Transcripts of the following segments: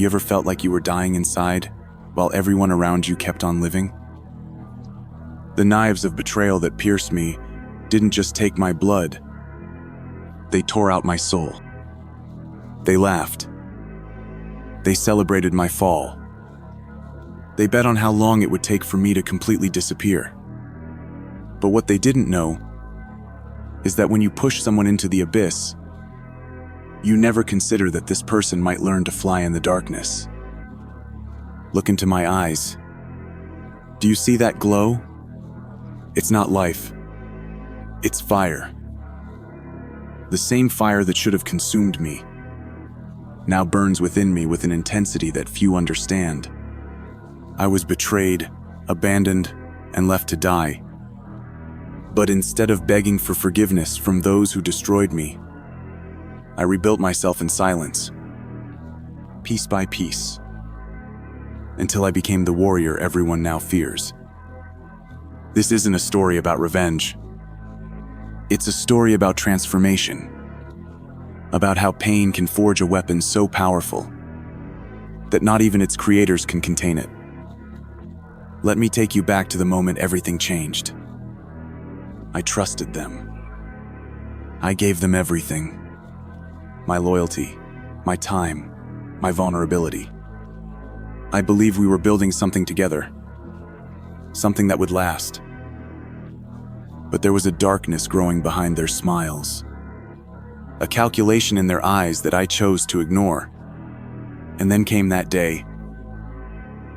You ever felt like you were dying inside, while everyone around you kept on living? The knives of betrayal that pierced me didn't just take my blood. They tore out my soul. They laughed. They celebrated my fall. They bet on how long it would take for me to completely disappear. But what they didn't know is that when you push someone into the abyss, you never consider that this person might learn to fly in the darkness. Look into my eyes. Do you see that glow? It's not life. It's fire. The same fire that should have consumed me now burns within me with an intensity that few understand. I was betrayed, abandoned, and left to die. But instead of begging for forgiveness from those who destroyed me, I rebuilt myself in silence, piece by piece, until I became the warrior everyone now fears. This isn't a story about revenge. It's a story about transformation, about how pain can forge a weapon so powerful that not even its creators can contain it. Let me take you back to the moment everything changed. I trusted them. I gave them everything. My loyalty, my time, my vulnerability. I believed we were building something together, something that would last. But there was a darkness growing behind their smiles, a calculation in their eyes that I chose to ignore. And then came that day,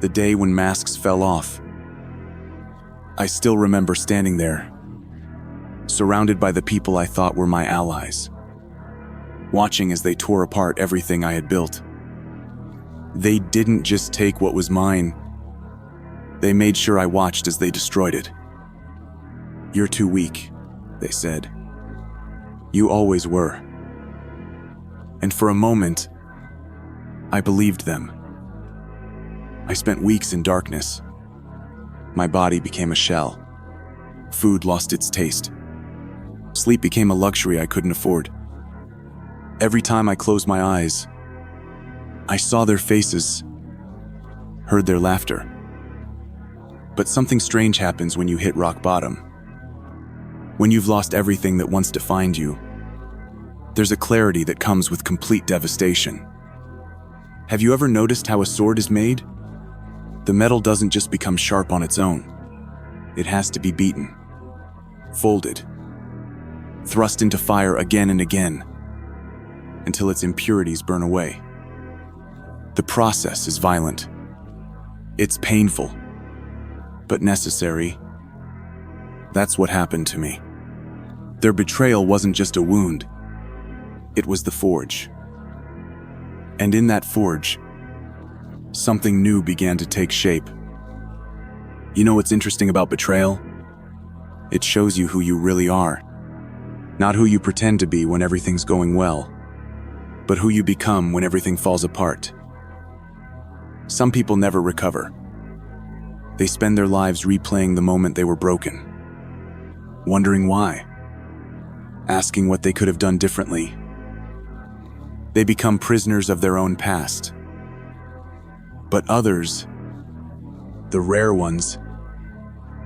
the day when masks fell off. I still remember standing there, surrounded by the people I thought were my allies, watching as they tore apart everything I had built. They didn't just take what was mine, they made sure I watched as they destroyed it. "You're too weak," they said. "You always were." And for a moment, I believed them. I spent weeks in darkness. My body became a shell. Food lost its taste. Sleep became a luxury I couldn't afford. Every time I closed my eyes, I saw their faces, heard their laughter. But something strange happens when you hit rock bottom. When you've lost everything that once defined you, there's a clarity that comes with complete devastation. Have you ever noticed how a sword is made? The metal doesn't just become sharp on its own. It has to be beaten, folded, thrust into fire again and again, until its impurities burn away. The process is violent. It's painful, but necessary. That's what happened to me. Their betrayal wasn't just a wound. It was the forge. And in that forge, something new began to take shape. You know what's interesting about betrayal? It shows you who you really are. Not who you pretend to be when everything's going well, but who you become when everything falls apart. Some people never recover. They spend their lives replaying the moment they were broken, wondering why, asking what they could have done differently. They become prisoners of their own past. But others, the rare ones,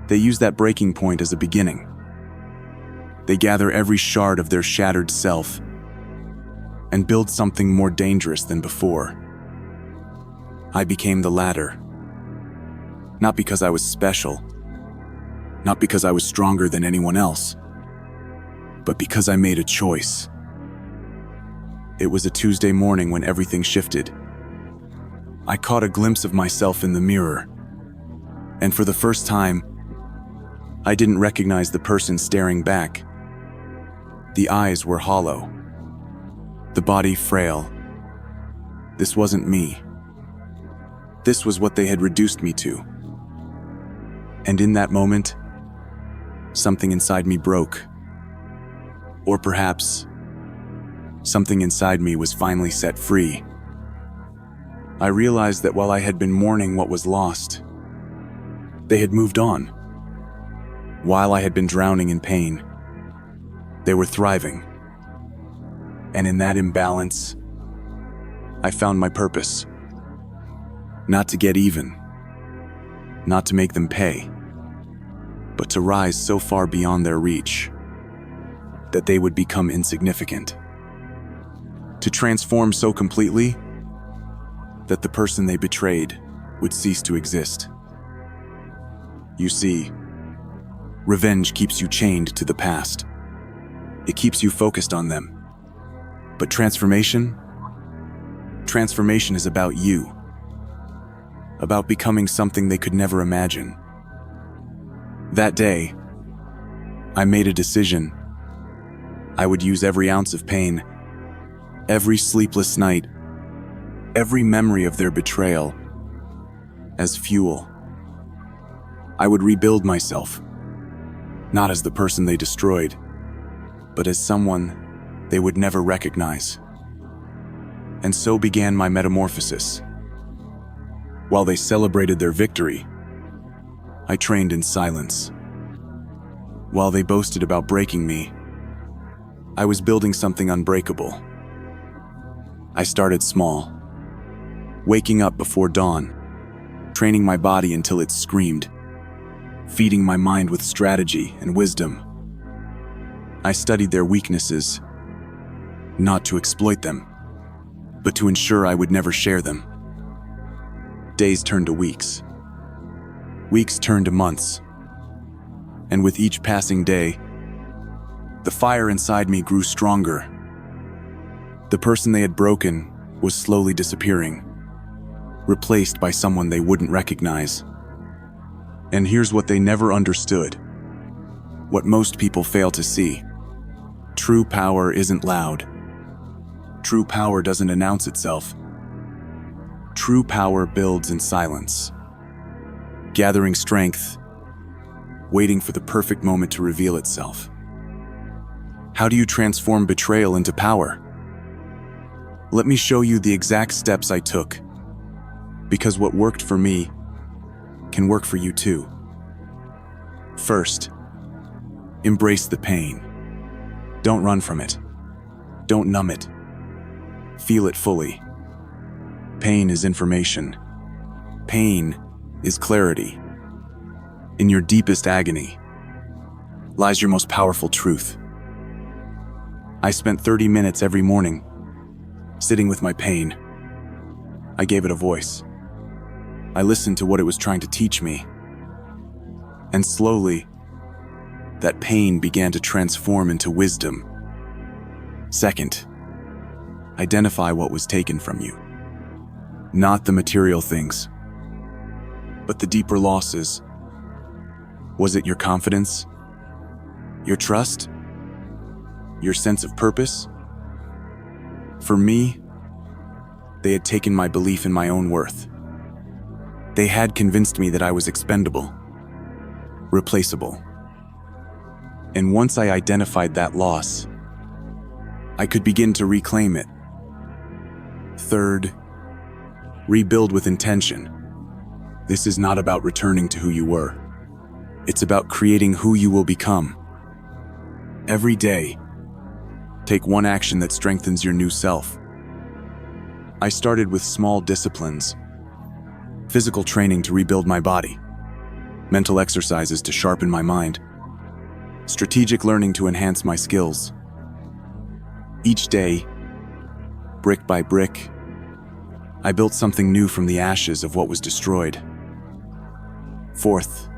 they use that breaking point as a beginning. They gather every shard of their shattered self and build something more dangerous than before. I became the latter. Not because I was special, not because I was stronger than anyone else, but because I made a choice. It was a Tuesday morning when everything shifted. I caught a glimpse of myself in the mirror, and for the first time, I didn't recognize the person staring back. The eyes were hollow, the body frail. This wasn't me. This was what they had reduced me to. And in that moment, something inside me broke. Or perhaps, something inside me was finally set free. I realized that while I had been mourning what was lost, they had moved on. While I had been drowning in pain, they were thriving. And in that imbalance, I found my purpose. Not to get even, not to make them pay, but to rise so far beyond their reach that they would become insignificant. To transform so completely that the person they betrayed would cease to exist. You see, revenge keeps you chained to the past. It keeps you focused on them. But transformation is about you. About becoming something they could never imagine. That day, I made a decision. I would use every ounce of pain, every sleepless night, every memory of their betrayal as fuel. I would rebuild myself, not as the person they destroyed, but as someone they would never recognize. And so began my metamorphosis. While they celebrated their victory, I trained in silence. While they boasted about breaking me, I was building something unbreakable. I started small, waking up before dawn, training my body until it screamed, feeding my mind with strategy and wisdom. I studied their weaknesses, not to exploit them, but to ensure I would never share them. Days turned to weeks. Weeks turned to months. And with each passing day, the fire inside me grew stronger. The person they had broken was slowly disappearing, replaced by someone they wouldn't recognize. And here's what they never understood, what most people fail to see. True power isn't loud. True power doesn't announce itself. True power builds in silence, gathering strength, waiting for the perfect moment to reveal itself. How do you transform betrayal into power? Let me show you the exact steps I took, because what worked for me can work for you too. First, embrace the pain. Don't run from it. Don't numb it. Feel it fully. Pain is information. Pain is clarity. In your deepest agony lies your most powerful truth. I spent 30 minutes every morning sitting with my pain. I gave it a voice. I listened to what it was trying to teach me. And slowly, that pain began to transform into wisdom. Second, identify what was taken from you. Not the material things, but the deeper losses. Was it your confidence? Your trust? Your sense of purpose? For me, they had taken my belief in my own worth. They had convinced me that I was expendable, replaceable. And once I identified that loss, I could begin to reclaim it. Third, rebuild with intention. This is not about returning to who you were. It's about creating who you will become. Every day, take one action that strengthens your new self. I started with small disciplines. Physical training to rebuild my body. Mental exercises to sharpen my mind. Strategic learning to enhance my skills. Each day, brick by brick, I built something new from the ashes of what was destroyed. Fourth,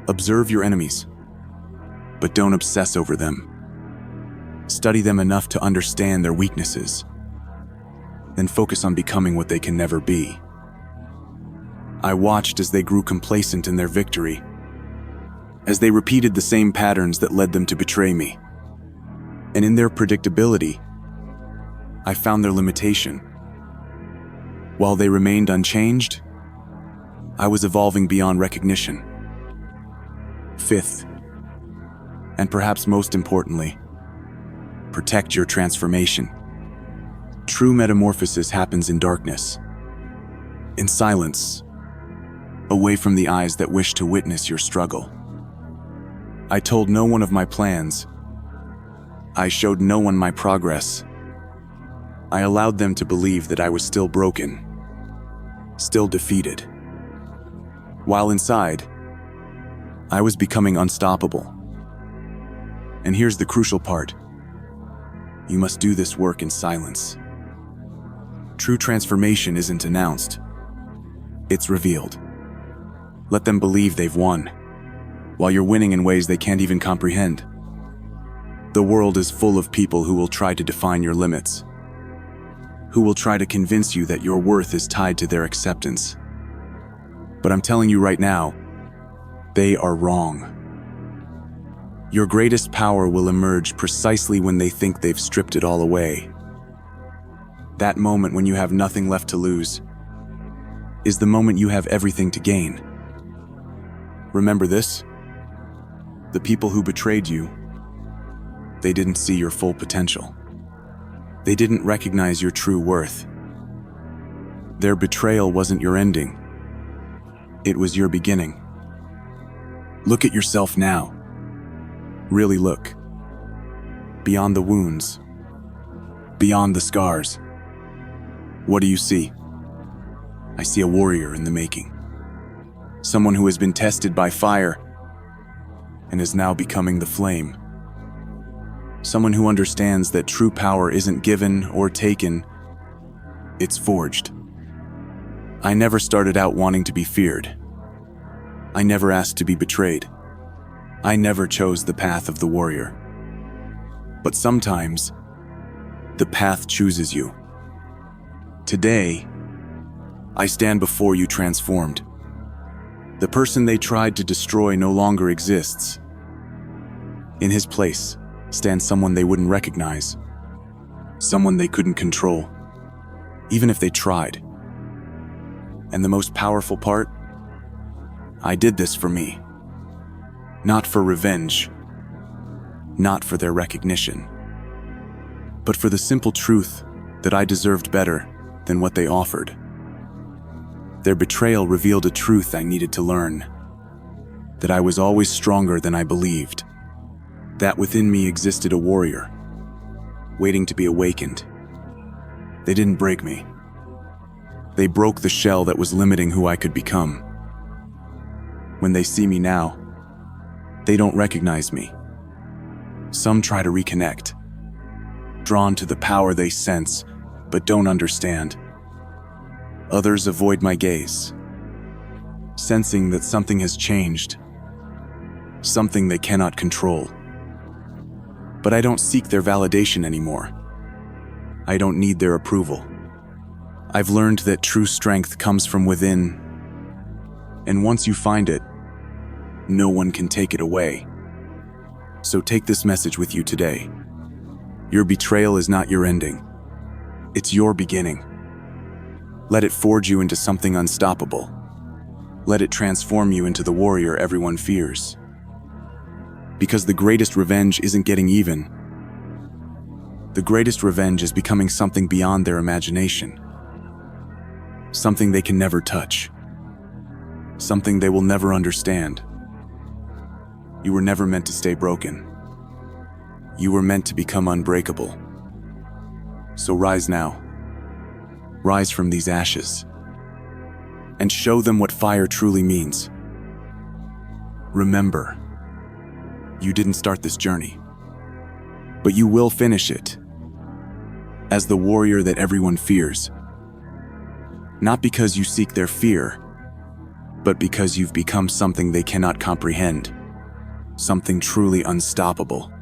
observe your enemies, but don't obsess over them. Study them enough to understand their weaknesses, then focus on becoming what they can never be. I watched as they grew complacent in their victory, as they repeated the same patterns that led them to betray me. And in their predictability, I found their limitation. While they remained unchanged, I was evolving beyond recognition. Fifth, and perhaps most importantly, protect your transformation. True metamorphosis happens in darkness, in silence, away from the eyes that wish to witness your struggle. I told no one of my plans. I showed no one my progress. I allowed them to believe that I was still broken. still defeated. While inside, I was becoming unstoppable. And here's the crucial part. You must do this work in silence. True transformation isn't announced. It's revealed. Let them believe they've won, while you're winning in ways they can't even comprehend. The world is full of people who will try to define your limits, who will try to convince you that your worth is tied to their acceptance. But I'm telling you right now, they are wrong. Your greatest power will emerge precisely when they think they've stripped it all away. That moment when you have nothing left to lose is the moment you have everything to gain. Remember this? The people who betrayed you, they didn't see your full potential. They didn't recognize your true worth. Their betrayal wasn't your ending. It was your beginning. Look at yourself now. Really look. Beyond the wounds, beyond the scars. What do you see? I see a warrior in the making. Someone who has been tested by fire and is now becoming the flame. Someone who understands that true power isn't given or taken, it's forged. I never started out wanting to be feared. I never asked to be betrayed. I never chose the path of the warrior. But sometimes, the path chooses you. Today, I stand before you transformed. The person they tried to destroy no longer exists. In his place stands someone they wouldn't recognize, someone they couldn't control, even if they tried. And the most powerful part? I did this for me. Not for revenge, not for their recognition, but for the simple truth that I deserved better than what they offered. Their betrayal revealed a truth I needed to learn, that I was always stronger than I believed, that within me existed a warrior, waiting to be awakened. They didn't break me. They broke the shell that was limiting who I could become. When they see me now, they don't recognize me. Some try to reconnect, drawn to the power they sense, but don't understand. Others avoid my gaze, sensing that something has changed, something they cannot control. But I don't seek their validation anymore. I don't need their approval. I've learned that true strength comes from within, and once you find it, no one can take it away. So take this message with you today. Your betrayal is not your ending. It's your beginning. Let it forge you into something unstoppable. Let it transform you into the warrior everyone fears. Because the greatest revenge isn't getting even. The greatest revenge is becoming something beyond their imagination. Something they can never touch. Something they will never understand. You were never meant to stay broken. You were meant to become unbreakable. So rise now. Rise from these ashes. And show them what fire truly means. Remember, you didn't start this journey, but you will finish it as the warrior that everyone fears. Not because you seek their fear, but because you've become something they cannot comprehend. Something truly unstoppable.